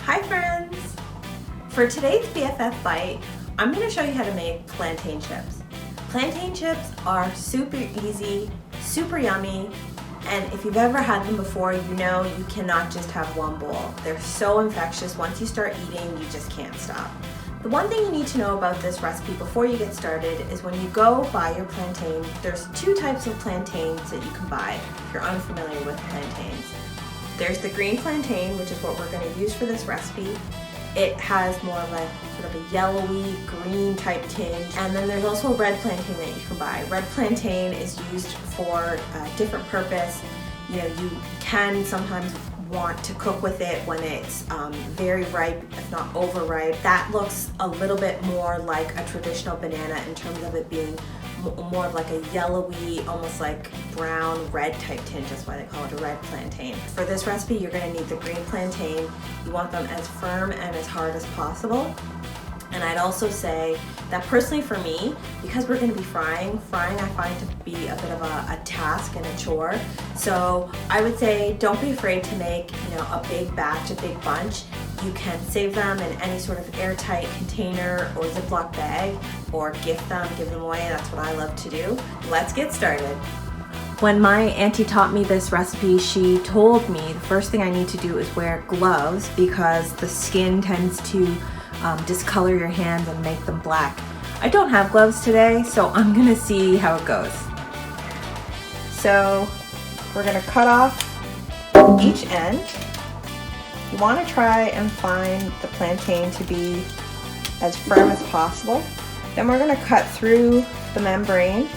Hi friends! For today's BFF bite, I'm going to show you how to make plantain chips. Plantain chips are super easy, super yummy, and if you've ever had them before, you know you cannot just have one bowl. They're so infectious, once you start eating, you just can't stop. The one thing you need to know about this recipe before you get started is when you go buy your plantain, there's two types of plantains that you can buy if you're unfamiliar with plantains. There's the green plantain, which is what we're going to use for this recipe. It has more of a sort of a yellowy green type tinge. And then there's also a red plantain that you can buy. Red plantain is used for a different purpose. You know, you can sometimes want to cook with it when it's very ripe, if not overripe. That looks a little bit more like a traditional banana in terms of it being more of like a yellowy, almost like brown red type tinge. That's why they call it a red plantain. For this recipe, you're going to need the green plantain. You want them as firm and as hard as possible. And I'd also say that personally for me, because we're going to be frying I find to be a bit of a task and a chore. So I would say don't be afraid to make, you know, a big batch, a big bunch. You can save them in any sort of airtight container or ziplock bag, or gift them, give them away. That's what I love to do. Let's get started. When my auntie taught me this recipe, she told me the first thing I need to do is wear gloves because the skin tends to discolor your hands and make them black. I don't have gloves today, so I'm gonna see how it goes. So we're gonna cut off each end. You want to try and find the plantain to be as firm as possible. Then we're going to cut through the membrane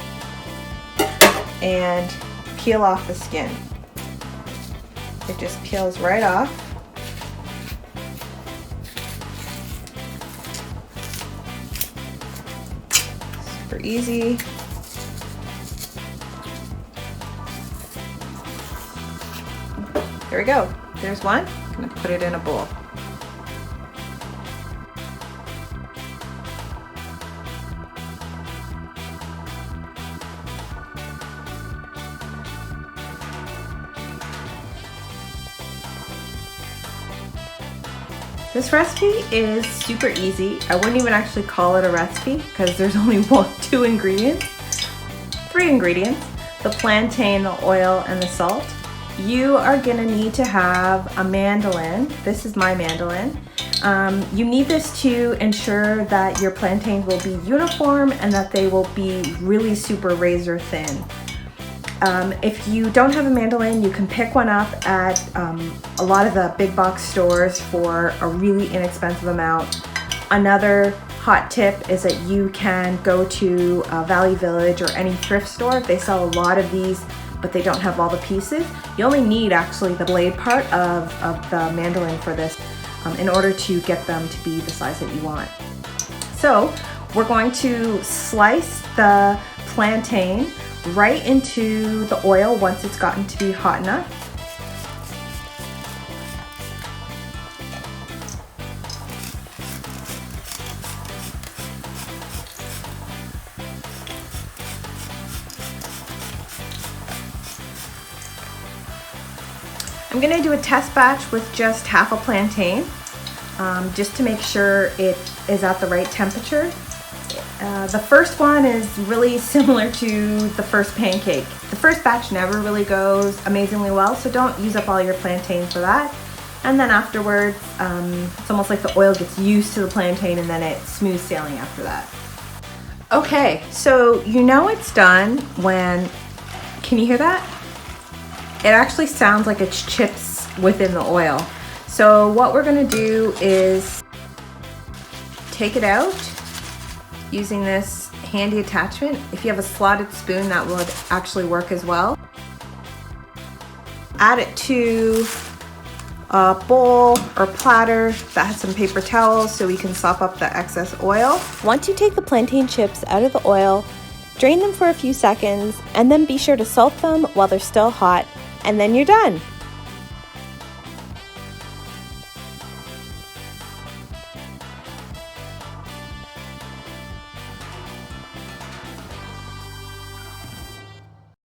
and peel off the skin. It just peels right off. Super easy. There we go. There's one. I'm going to put it in a bowl. This recipe is super easy. I wouldn't even actually call it a recipe because there's only three ingredients: the plantain, the oil, and the salt. You are gonna need to have a mandoline. This is my mandoline. You need this to ensure that your plantains will be uniform and that they will be really super razor thin. If you don't have a mandoline, you can pick one up at a lot of the big box stores for a really inexpensive amount. Another hot tip is that you can go to Valley Village or any thrift store. They sell a lot of these, but they don't have all the pieces. You only need actually the blade part of the mandoline for this in order to get them to be the size that you want. So we're going to slice the plantain right into the oil once it's gotten to be hot enough. I'm gonna do a test batch with just half a plantain, just to make sure it is at the right temperature. The first one is really similar to the first pancake. The first batch never really goes amazingly well, so don't use up all your plantain for that. And then afterwards, it's almost like the oil gets used to the plantain and then it's smooth sailing after that. Okay, so you know it's done when, can you hear that? It actually sounds like it's chips within the oil. So what we're gonna do is take it out using this handy attachment. If you have a slotted spoon, that would actually work as well. Add it to a bowl or platter that has some paper towels so we can sop up the excess oil. Once you take the plantain chips out of the oil, drain them for a few seconds and then be sure to salt them while they're still hot, and then you're done.